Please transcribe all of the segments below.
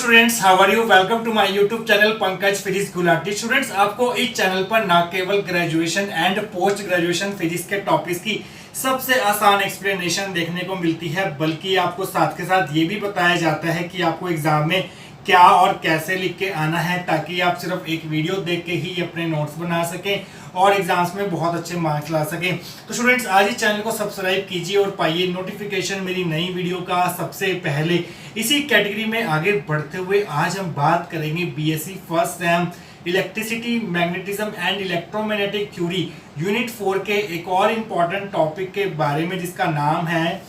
Students, how are you? Welcome to my YouTube channel Pankaj physics Gulati. Students, आपको इस channel पर ना केवल graduation and post graduation physics के टॉपिक्स की सबसे आसान एक्सप्लेनेशन देखने को मिलती है, बल्कि आपको साथ के साथ ये भी बताया जाता है कि आपको एग्जाम में क्या और कैसे लिख के आना है, ताकि आप सिर्फ एक वीडियो देख के ही अपने नोट्स बना सकें और एग्जाम्स में बहुत अच्छे मार्क्स ला सकें। तो स्टूडेंट्स, आज इस चैनल को सब्सक्राइब कीजिए और पाइए नोटिफिकेशन मेरी नई वीडियो का सबसे पहले। इसी कैटेगरी में आगे बढ़ते हुए आज हम बात करेंगे BSc first sem electricity, magnetism and electromagnetic theory unit 4 के एक और इम्पॉर्टेंट टॉपिक के बारे में, जिसका नाम है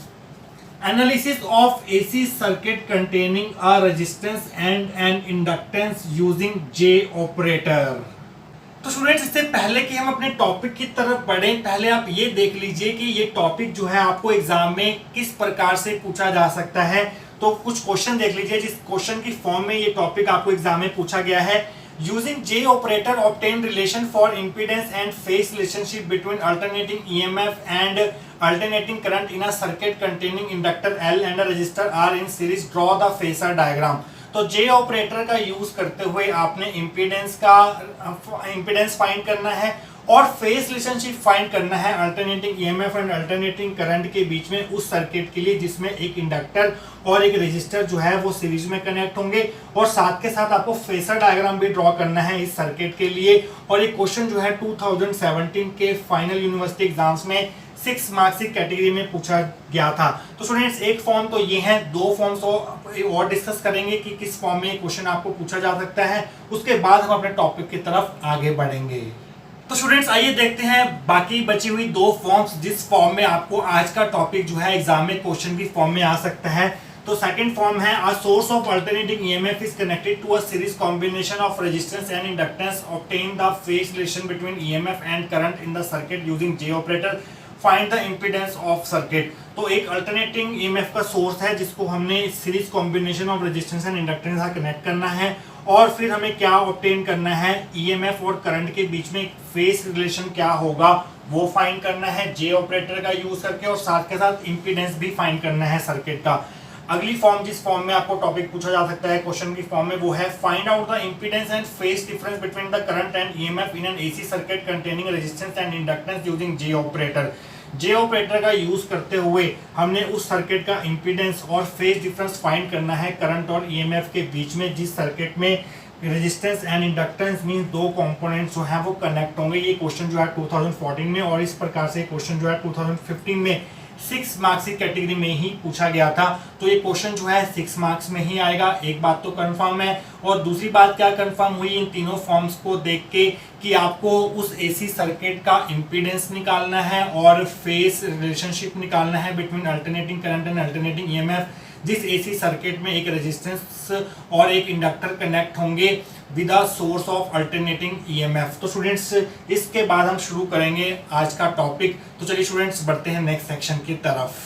analysis of AC circuit containing a resistance and an inductance using J operator. तो स्टूडेंट्स, इससे पहले कि हम अपने टॉपिक की तरफ बढ़ें, पहले आप ये देख लीजिए कि ये टॉपिक जो है आपको एग्जाम में किस प्रकार से पूछा जा सकता है। तो कुछ क्वेश्चन देख लीजिए जिस क्वेश्चन की फॉर्म में ये टॉपिक आपको एग्जाम में पूछा गया है। Using J operator obtain relation for impedance and phase relationship between alternating EMF and alternating current in a circuit containing inductor L and a resistor R in series, draw the phasor diagram. तो J operator का use करते हुए आपने impedance find करना है और phase relationship find करना है alternating EMF and alternating current के बीच में उस सर्किट के लिए जिसमें एक इंडक्टर और एक रेजिस्टर जो है वो सीरीज में कनेक्ट होंगे, और साथ के साथ आपको फेजर डायग्राम भी ड्रॉ करना है इस सर्किट के लिए। और ये क्वेश्चन जो है 2017 के फाइनल यूनिवर्सिटी एग्जाम्स में 6 मार्क्स की कैटेगरी में पूछा गया था। तो स्टूडेंट्स, एक फॉर्म तो ये है, दो फॉर्म्स और डिस्कस करेंगे कि किस फॉर्म में क्वेश्चन आपको पूछा जा सकता है। उसके बाद हम अपने टॉपिक की तरफ आगे बढ़ेंगे। तो स्टूडेंट्स, आइए देखते हैं बाकी बची हुई दो फॉर्म्स जिस फॉर्म में आपको आज का टॉपिक जो है एग्जाम में क्वेश्चन की फॉर्म में आ सकता है। तो सेकंड फॉर्म है, a source of alternating EMF is connected to a series combination of resistance and inductance, obtain the phase relation between EMF and current in the circuit using J operator, find the impedance of circuit. तो एक alternating EMF का source है जिसको हमने series combination of resistance and inductance से connect करना है, और फिर हमें क्या ऑब्टेन करना है, ईएमएफ और करंट के बीच में फेज रिलेशन क्या होगा वो फाइंड करना है जे ऑपरेटर का यूज करके, और साथ के साथ इंपीडेंस भी फाइंड करना है सर्किट का। अगली फॉर्म जिस फॉर्म में आपको टॉपिक पूछा जा सकता है क्वेश्चन की फॉर्म में, वो है find out the impedance and phase difference between the current and EMF in an AC circuit containing resistance and inductance using J operator. J operator का यूज करते हुए हमने उस सर्किट का इंपीडेंस और फेज डिफरेंस फाइंड करना है current और ईएमएफ के बीच में, जिस सर्किट में रेजिस्टेंस एंड इंडक्टेंस मींस दो कंपोनेंट्स जो हैं वो कनेक्ट होंगे। ये क्वेश्चन जो है 2014 में, और इस प्रकार से क्वेश्चन जो है 2015 में 6 मार्क्स की कैटेगरी में ही पूछा गया था। तो ये क्वेश्चन जो है 6 मार्क्स में ही आएगा, एक बात तो कंफर्म है। और दूसरी बात क्या कंफर्म हुई इन तीनों फॉर्म्स को देख के, कि आपको उस एसी सर्किट का इंपीडेंस निकालना है और फेज रिलेशनशिप निकालना है between alternating current and alternating EMF, जिस एसी सर्किट में एक रेजिस्टेंस और एक इंडक्टर कनेक्ट होंगे with a source of alternating EMF. तो स्टूडेंट्स, इसके बाद हम शुरू करेंगे आज का टॉपिक। तो चलिए स्टूडेंट्स, बढ़ते हैं नेक्स्ट सेक्शन की तरफ।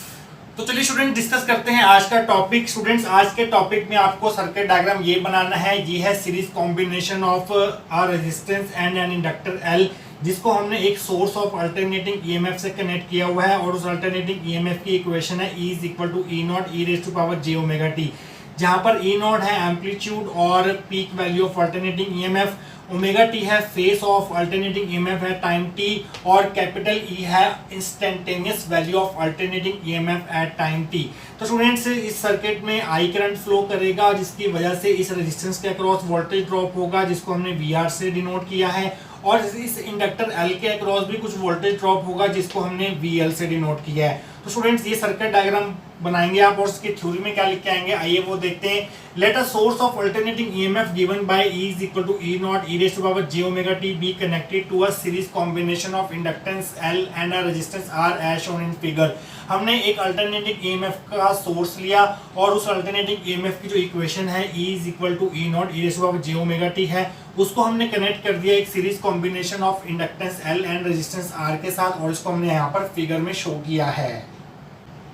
तो चलिए स्टूडेंट, डिस्कस करते हैं आज का टॉपिक। स्टूडेंट्स, आज के टॉपिक में आपको सर्किट डायग्राम ये बनाना है। ये है series combination of a resistance and an inductor L, जिसको हमने एक सोर्स ऑफ अल्टरनेटिंग ईएमएफ से कनेक्ट किया हुआ है, और उस अल्टरनेटिंग ईएमएफ की इक्वेशन है E is equal to E naught E raise to power J omega T, जहां पर ई नॉट है एम्पलीट्यूड और peak value of alternating EMF, omega T है फेस ऑफ अल्टरनेटिंग ईएमएफ है टाइम टी, और capital ई है instantaneous value of alternating EMF at time T. तो students, इस सर्किट में आई करंट फ्लो करेगा, जिसकी वजह से इस रेजिस्टेंस के अक्रॉस वोल्टेज ड्रॉप होगा, जिसको हमने वीआर से डिनोट किया है, और इस इंडक्टर एल के अक्रॉस भी कुछ वोल्टेज ड्रॉप होगा, जिसको हमने वीएल से डिनोट किया है। तो स्टूडेंट्स, ये सर्किट डायग्राम बनाएंगे आप, और उसकी थ्योरी में क्या लिख के आएंगे आइए वो देखते हैं। Let a source of alternating EMF given by E is equal to E naught E raise to power J omega T be connected to a series combination of inductance L and a resistance R as shown in figure. हमने एक alternating EMF का source लिया, और उस alternating EMF की जो equation है E is equal to E naught E raise to power J omega T है, उसको हमने कनेक्ट कर दिया एक series combination of inductance L and resistance R के साथ, और इसको हमने यहाँ पर फिगर में शो किया है।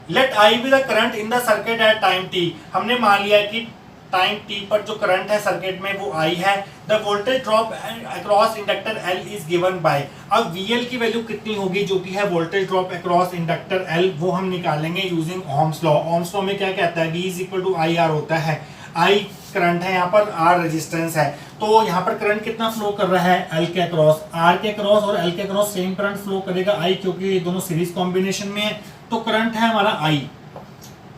Let I be the current in the circuit at time T. हमने मान लिया कि टाइम टी पर जो करंट है सर्किट में वो आई है। The voltage drop across inductor L is given by. अब वीएल की वैल्यू कितनी होगी, जो कि है voltage drop across inductor L, वो हम निकालेंगे using Ohm's law. Ohm's law में क्या कहता है, V is equal to I R होता है। आई करंट है, यहाँ पर R रेजिस्टेंस है। तो यहाँ पर करंट कितना फ्लो कर रहा है L के अक्रॉस, R के अक्रॉस और L के अक्रॉस सेम करंट फ्लो करेगा I, क्योंकि ये दोनों सीरीज कॉम्बिनेशन में है। तो करंट है हमारा I,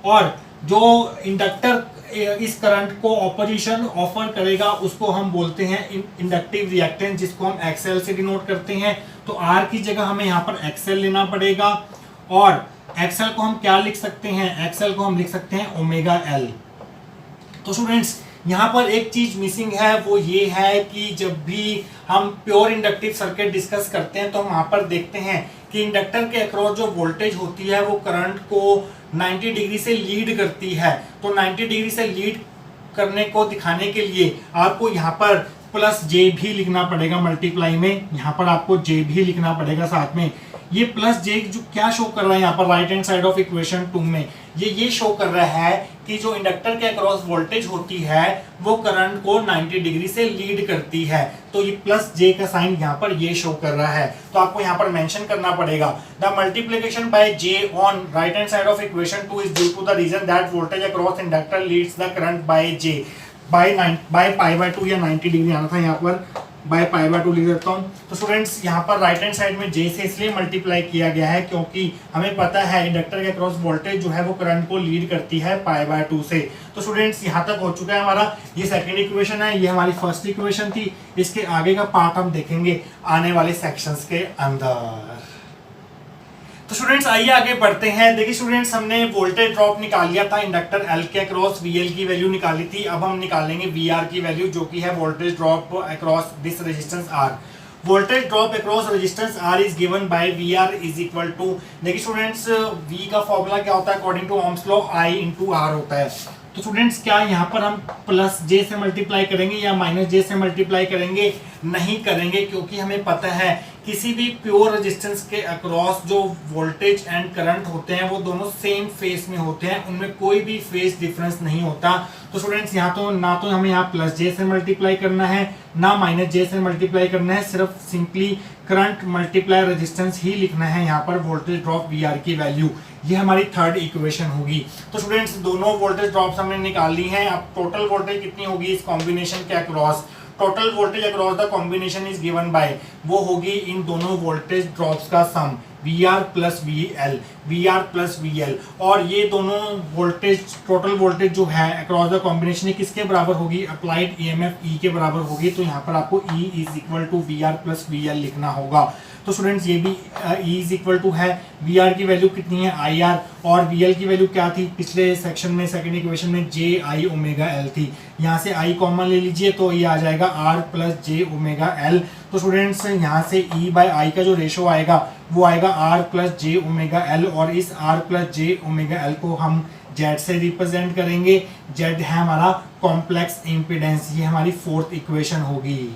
और जो इंडक्टर इस करंट को ऑपोजिशन ऑफर करेगा उसको हम बोलते हैं इंडक्टिव रिएक्टेंस, जिसको हम XL से डिनोट करते हैं। तो R की जगह हमें यहाँ पर XL लेना पड़ेगा, और XL को हम क्या लिख सकते हैं, XL को हम लिख सकते हैं ओमेगा L। तो स्टूडेंट्स यहाँ पर एक चीज मिसिंग है, वो ये है कि जब भी हम प्योर इंडक्टिव सर्किट डिस्कस करते हैं तो हम वहाँ पर देखते हैं कि इंडक्टर के अक्रॉस जो वोल्टेज होती है वो करंट को 90 डिग्री से लीड करती है। तो 90 डिग्री से लीड करने को दिखाने के लिए आपको यहाँ पर प्लस जे भी लिखना पड़ेगा मल्टीप्लाई में, यहाँ पर आपको जे भी लिखना पड़ेगा साथ में। ये प्लस जे जो क्या शो कर रहा है यहाँ पर right hand side of equation 2 में, ये शो कर रहा है कि जो इंडक्टर के अक्रॉस वोल्टेज होती है वो करंट को 90 डिग्री से लीड करती है। तो ये प्लस जे का साइन यहाँ पर ये शो कर रहा है। तो आपको यहाँ पर मेंशन करना पड़ेगा the multiplication by J on right hand side of equation 2 is due to the reason that voltage across inductor leads the current by J by pi by 2, या 90 डिग्री आना था, यहाँ पर बाय पाई बाय 2 लिख देता हूँ। तो students यहाँ पर राइट हैंड साइड में जे से इसलिए मल्टीप्लाई किया गया है क्योंकि हमें पता है इंडक्टर के अक्रॉस वोल्टेज जो है वो करंट को लीड करती है पाई बाय 2 से। तो स्टूडेंट्स यहाँ तक हो चुका है हमारा, ये सेकंड इक्वेशन है, ये हमारी फर्स्ट इक्वेशन थी। इसके आगे का पार्ट हम देखेंगे आने वाले सेक्शंस के अंदर। तो स्टूडेंट्स आइए आगे बढ़ते हैं। देखिए स्टूडेंट्स, हमने वोल्टेज ड्रॉप निकाल लिया था इंडक्टर L के अक्रॉस, VL की वैल्यू निकाली थी। अब हम निकालेंगे VR की वैल्यू, जो कि है voltage drop across this resistance R। Voltage drop across resistance R is given by VR is equal to, देखिए स्टूडेंट्स V का फॉर्मूला क्या होता है according to Ohm's law, I into R होता है। तो स्टूडेंट्स क्या यहाँ पर हम प्लस जे से मल्टीप्लाई करेंगे या माइनस जे से मल्टीप्लाई करेंगे? नहीं करेंगे, क्योंकि हमें पता है किसी भी प्योर रेजिस्टेंस के अक्रॉस जो वोल्टेज एंड करंट होते हैं वो दोनों सेम फेस में होते हैं, उनमें कोई भी फेस डिफरेंस नहीं होता। तो स्टूडेंट्स यहाँ तो ना तो हमें यहाँ प्लस जे से मल्टीप्लाई करना है ना माइनस जे से मल्टीप्लाई करना है, सिर्फ सिंपली करंट मल्टीप्लाई रेजिस्टेंस ही लिखना है यहाँ पर वोल्टेज ड्रॉप VR की वैल्यू। ये हमारी थर्ड इक्वेशन होगी। तो स्टूडेंट्स दोनों वोल्टेज ड्रॉप्स हमने निकाल ली हैं। अब टोटल वोल्टेज कितनी होगी इस कॉम्बिनेशन के across? Total voltage across the combination is given bye, वो होगी इन दोनों वोल्टेज ड्रॉप्स का सम VR plus VL, VR plus VL। और ये दोनों वोल्टेज टोटल वोल्टेज जो है अक्रॉस द कॉम्बिनेशन किसके बराबर होगी? अप्लाइड EMF E के बराबर होगी। तो यहाँ पर आपको E is equal to VR plus VL लिखना होगा। तो स्टूडेंट्स ये भी E इज इक्वल टू है, VR की वैल्यू कितनी है IR, और VL की वैल्यू क्या थी पिछले सेक्शन में सेकंड इक्वेशन में JI ओमेगा L थी। यहाँ से I कॉमन ले लीजिए तो ये आ जाएगा R plus J omega L। तो स्टूडेंट्स यहाँ से E बाय I का जो रेशो आएगा वो आएगा R plus J omega L, और इस R plus J omega L को हम Z से रिप्रेजेंट करेंगे। Z है हमारा कॉम्प्लेक्स इम्पीडेंस, ये हमारी फोर्थ इक्वेशन होगी।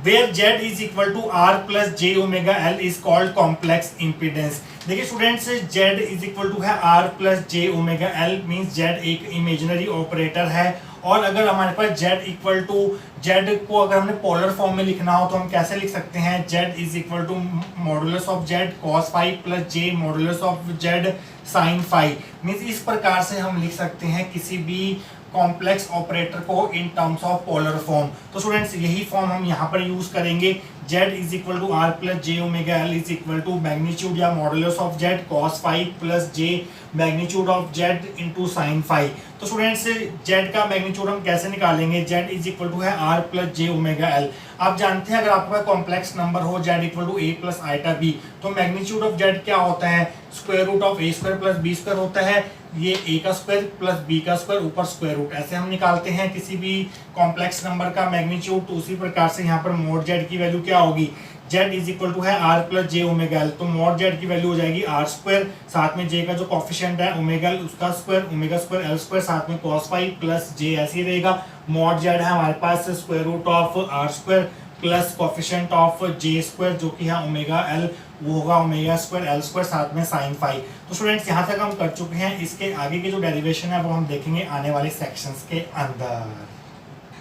where Z is equal to R plus J omega L is called complex impedance। देखिए students Z is equal to है R plus J omega L means Z एक imaginary operator है। और अगर हमारे पास Z इक्वल टू Z को अगर हमने पोलर फॉर्म में लिखना हो तो हम कैसे लिख सकते हैं? Z is equal to modulus of Z cos phi plus J modulus of Z sin phi. Means इस प्रकार से हम लिख सकते हैं किसी भी कॉम्प्लेक्स ऑपरेटर को in terms of polar form. तो स्टूडेंट्स यही फॉर्म हम यहाँ पर यूज करेंगे। Z is equal to R plus J omega L is equal to magnitude या modulus of Z cos phi plus J magnitude of Z into sine phi. तो students Z का magnitude हम कैसे निकालेंगे? Z इज इक्वल टू है R plus J omega L। आप जानते हैं अगर आपके पास कॉम्प्लेक्स नंबर हो Z equal to A plus iota B, तो मैग्नीट्यूड ऑफ Z क्या होता है? Square root of A square plus B square होता है। ये A का स्क्वायर प्लस B का स्क्वायर ऊपर स्क्वायर रूट, ऐसे हम निकालते हैं किसी भी कॉम्प्लेक्स नंबर का मैग्नीट्यूड। तो उसी प्रकार से यहाँ पर मोड Z की वैल्यू क्या होगी? Z इज इक्वल टू है R plus J omega L। तो मोड Z की वैल्यू हो जाएगी R स्क्वायर, साथ में J का जो कॉफिशिएंट है ओमेगा L उसका square, omega square L square, साथ में cos फाई प्लस J ऐसे ही रहेगा। मोड Z है हमारे पास square root of R square plus coefficient of J square जो कि है ओमेगा L, वो होगा ओमेगा स्क्वायर L स्क्वायर साथ में साइन फाई। तो स्टूडेंट्स यहाँ तक हम कर चुके हैं। इसके आगे की जो डेरिवेशन है वो हम देखेंगे आने वाले सेक्शंस के अंदर।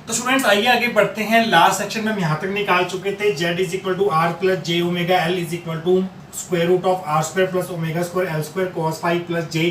तो स्टूडेंट्स आइए आगे बढ़ते हैं। लास्ट सेक्शन में हम यहाँ तक निकाल चुके थे Z is equal to R plus J omega L is equal to square root of R square plus omega square L square cos phi plus J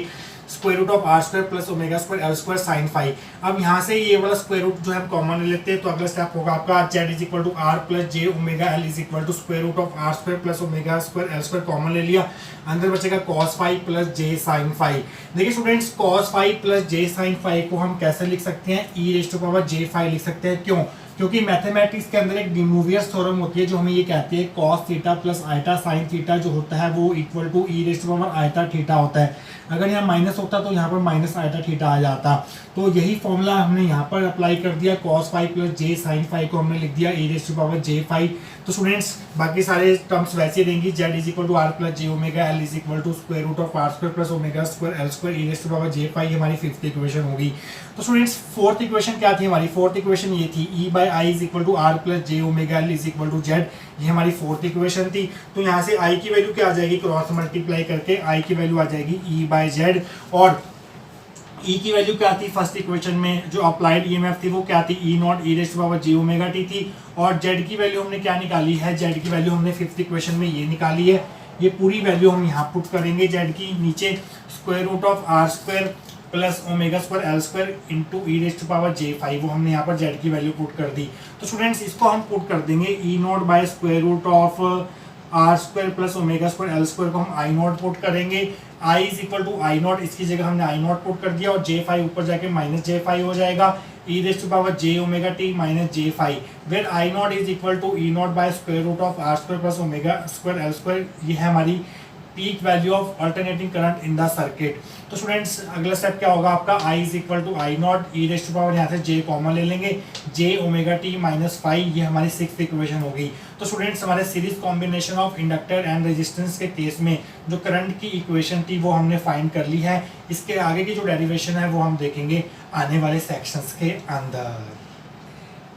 square root of R square plus omega square L square sine phi. अब यहाँ से ये वाला square root जो है हम common ले लेते हैं, तो अगला स्टेप होगा आपका Z is equal to R plus J omega L is equal to square root of R square plus omega square L square common ले लिया, अंदर बचेगा cos phi plus J sine phi. देखिए students, cos phi plus J sine phi को हम कैसे लिख सकते हैं, E raise to power J phi लिख सकते हैं। क्यों? क्योंकि मैथमेटिक्स के अंदर एक डिमोवियस थ्योरम होती है जो हमें ये कहती है cos theta plus iota sine theta जो होता है वो equal to E raise to power iota theta होता है। अगर यहाँ माइनस होता तो यहाँ पर माइनस आइटा थीटा आ जाता। तो यही फॉर्मूला हमने यहाँ पर अप्लाई कर दिया, cos phi plus J sine phi को हमने लिख दिया E raise to power J phi. तो स्टूडेंट्स बाकी सारे टर्म्स वैसे रहेंगी, Z is equal to R plus J omega L is equal to square root of R square plus omega square L square E raise to power J phi हमारी fifth equation होगी। तो students fourth equation क्या थी हमारी, fourth equation ये थी E by I is equal to R plus J omega L is equal to Z, ये हमारी फोर्थ इक्वेशन थी। तो यहाँ से आई की वैल्यू क्या आ जाएगी, क्रॉस मल्टीप्लाई करके आई की वैल्यू आ जाएगी ई बाई जेड, और ई की वैल्यू क्या थी फर्स्ट इक्वेशन में जो अप्लाइड ईएमएफ थी वो क्या थी, E naught E raise to power J omega T थी। और जेड की वैल्यू हमने क्या निकाली है, जेड की वैल्यू हमने फिफ्थ इक्वेशन में ये निकाली है। ये पूरी वैल्यू हम यहाँ पुट करेंगे जेड की, नीचे square root of R square plus omega square L square into E raise to power J phi, वो हमने यहाँ पर जेड की वैल्यू पुट कर दी। तो स्टूडेंट्स इसको हम पुट कर देंगे E naught by square root of R square plus omega square L square को हम आई नॉट पुट करेंगे, I is equal to I naught, इसकी जगह हमने आई नॉट पुट कर दिया, और जे फाई ऊपर जाके माइनस जे फाई हो जाएगा, E raise to power J omega T minus J phi, where I naught is equal to E naught by square root of R square plus omega square L square. ये है हमारी peak value of alternating current in the circuit. तो students अगला step क्या होगा आपका, I is equal to I naught, E raise to power यहाँ से जे कॉमन ले लेंगे, J omega T minus phi, ये हमारी सिक्स्थ इक्वेशन होगी। तो स्टूडेंट्स हमारे series combination of inductor and resistance के केस में जो करंट की इक्वेशन थी वो हमने फाइंड कर ली है। इसके आगे की जो डेरिवेशन है वो हम देखेंगे आने वाले सेक्शंस के अंदर।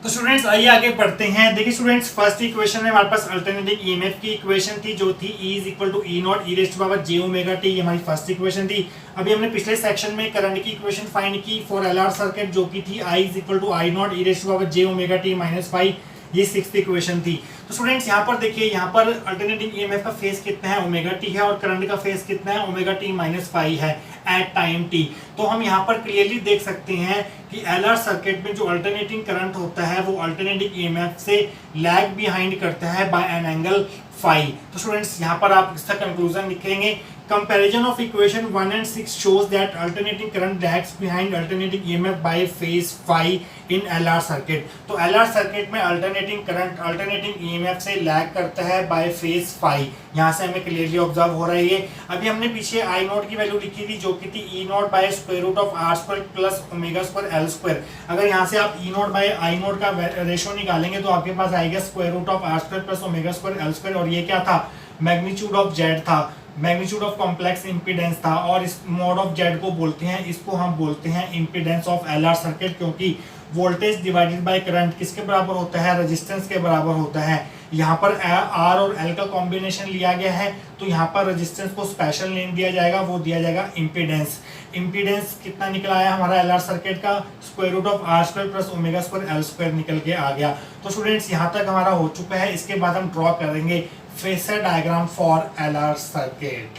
तो स्टूडेंट्स आइए आगे पढ़ते हैं। देखिए स्टूडेंट्स फर्स्ट इक्वेशन में हमारे पास अल्टरनेटिंग ईएमएफ की इक्वेशन थी जो थी E is equal to E naught E raise to power J omega T, ये हमारी फर्स्ट इक्वेशन थी। अभी हमने पिछले सेक्शन में करंट की इक्वेशन फाइंड की फॉर एलआर सर्किट जो की थी I is equal to I naught E raise to power J omega T minus phi, ये सिक्स्थ इक्वेशन थी। तो स्टूडेंट्स यहाँ पर देखिए, यहाँ पर अल्टरनेटिंग ईएमएफ का फेज कितना है, ओमेगा टी है, और करंट का फेज कितना है, ओमेगा टी माइनस फाई है एट टाइम टी। तो हम यहाँ पर क्लियरली देख सकते हैं कि एलआर सर्किट में जो अल्टरनेटिंग करंट होता है वो अल्टरनेटिंग ईएमएफ से लैग बिहाइंड करता है बाय एन एंगल फाई। तो स्टूडेंट्स यहाँ पर आप इसका कंक्लूजन लिखेंगे, comparison of equation 1 and 6 shows that alternating current lags behind alternating EMF by phase phi in LR circuit। तो LR सर्किट में alternating current alternating EMF से लैग करता है by phase phi, यहाँ से हमें क्लियरली ऑब्जर्व हो रही है। अभी हमने पीछे आई नॉट की वैल्यू लिखी थी जो कि थी E naught by square root of R square plus omega square L square. अगर यहाँ से आप E naught by I naught का रेशियो निकालेंगे तो आपके पास आएगा square root of R square plus omega square L square, और ये क्या था, मैग्नीट्यूड ऑफ जेड था, मैग्नीट्यूड ऑफ कॉम्प्लेक्स इंपीडेंस था, और इस मोड ऑफ जेड को बोलते हैं, इसको हम बोलते हैं इंपीडेंस ऑफ एलआर सर्किट, क्योंकि वोल्टेज डिवाइडेड बाय करंट किसके बराबर होता है, रेजिस्टेंस के बराबर होता है। यहाँ पर आर और एल का कॉम्बिनेशन लिया गया है, तो यहाँ पर रेजिस्टेंस को स्पेशल नेम दिया जाएगा, वो दिया जाएगा इंपीडेंस। इंपीडेंस कितना निकल आया हमारा एलआर सर्किट का, square root of R square plus omega square L square निकल के आ गया। तो स्टूडेंट्स यहाँ तक हमारा हो चुका है। इसके बाद हम ड्रॉ करेंगे phasor diagram for LR circuit.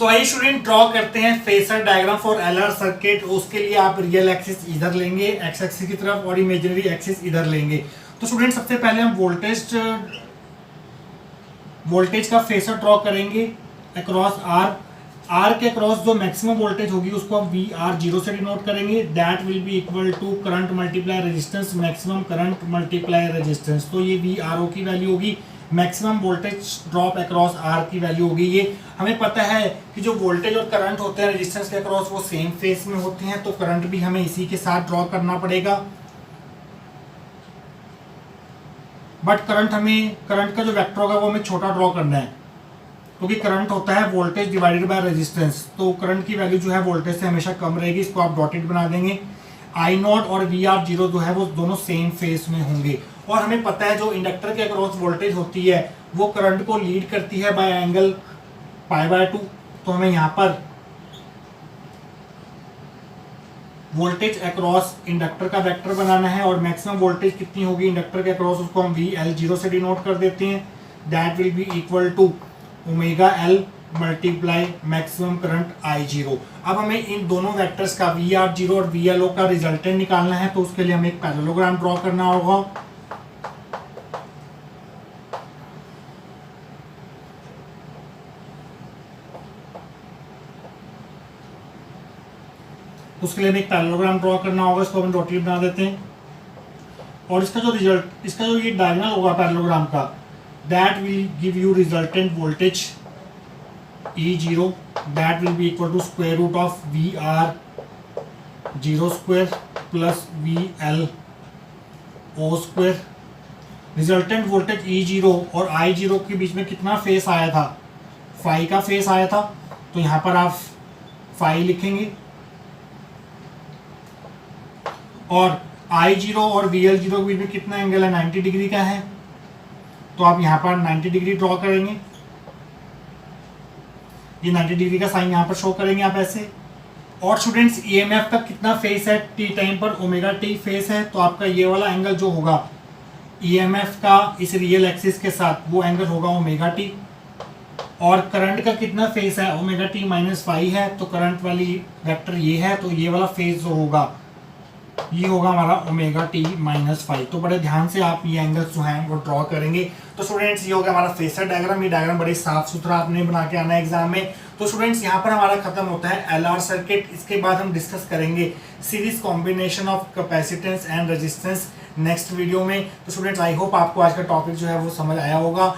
तो आइए स्टूडेंट ड्रॉ करते हैं phasor diagram for LR circuit. उसके लिए आप रियल एक्सिस इधर लेंगे एक्स एक्सिस की तरफ, और इमेजिनरी एक्सिस इधर लेंगे। तो स्टूडेंट सबसे पहले हम वोल्टेज का फेसर ड्रॉ करेंगे अक्रॉस आर। आर के अक्रॉस जो मैक्सिमम वोल्टेज होगी उसको हम वी आर जीरो से डिनोट करेंगे, that will be equal to current multiply resistance, maximum current multiply resistance. तो ये वी आर ओ की वैल्यू होगी, maximum voltage drop across R की वैल्यू होगी ये। हमें पता है कि जो वोल्टेज और करंट होते हैं रेजिस्टेंस के अक्रॉस वो सेम फेस में होते हैं, तो करंट भी हमें इसी के साथ ड्रॉ करना पड़ेगा। बट करंट का जो वेक्टर होगा वो हमें छोटा ड्रॉ करना है, क्योंकि करंट होता है वोल्टेज डिवाइडेड बाय रेजिस्टेंस, तो करंट की वैल्यू जो है वोल्टेज से हमेशा कम रहेगी। इसको आप डॉटेड बना देंगे। आई नॉट और वी आर जीरो जो है वो दोनों सेम फेस में होंगे, और हमें पता है जो इंडक्टर के अक्रॉस वोल्टेज होती है वो करंट को लीड करती है बाय एंगल पाई बाय 2। तो हमें यहाँ पर वोल्टेज अक्रॉस इंडक्टर का वेक्टर बनाना है, और मैक्सिमम वोल्टेज कितनी होगी इंडक्टर के अक्रॉस उसको हम वी एल जीरो से डिनोट कर देते हैं, that will be equal to omega L multiply maximum current I0। अब हमें इन दोनों वेक्टर्स का VR0 और VLO का रिजल्टेंट निकालना है, तो उसके लिए हमें एक पैरेललोग्राम ड्रॉ करना होगा। उसके लिए हमें एक पैरेललोग्राम ड्रॉ करना होगा, इसको हम डॉटेड बना देते हैं। और इसका जो रिजल्ट, इसका जो ये डायगोनल होगा पैरेललोग्राम का, that will give you resultant voltage E0, that will be equal to square root of VR0 square plus VLO square। Resultant voltage E0 और I0 के बीच में कितना फेस आया था, फाई का फेस आया था, तो यहाँ पर आप फाई लिखेंगे। और I0 और VL0 के बीच में कितना एंगल है, 90 डिग्री का है, तो आप यहाँ पर 90 डिग्री ड्रॉ करेंगे। ये 90 डिग्री का साइन यहाँ पर शो करेंगे आप ऐसे। और स्टूडेंट्स EMF का कितना फेस है, टी टाइम पर ओमेगा टी फेस है, तो आपका ये वाला एंगल जो होगा EMF का इस रियल एक्सिस के साथ, वो एंगल होगा ओमेगा टी। और करंट का कितना फेस है, ओमेगा टी माइनस फाई है, तो करंट वाली वेक्टर ये है, तो ये वाला फेस जो होगा ये होगा हमारा ओमेगा टी माइनस फाई। तो बड़े ध्यान से आप ये एंगल्स जो हैं वो ड्रॉ करेंगे। तो स्टूडेंट्स ये हो गया हमारा फेसर डायग्राम। ये डायग्राम बड़े साफ सुथरा आपने बना के आना है एग्जाम में। तो स्टूडेंट्स यहाँ पर हमारा खत्म होता है LR सर्किट। इसके बाद हम डिस्कस करेंगे series combination of capacitance and resistance next video में। तो स्टूडेंट्स आई होप आपको आज का टॉपिक जो है वो समझ आया होगा।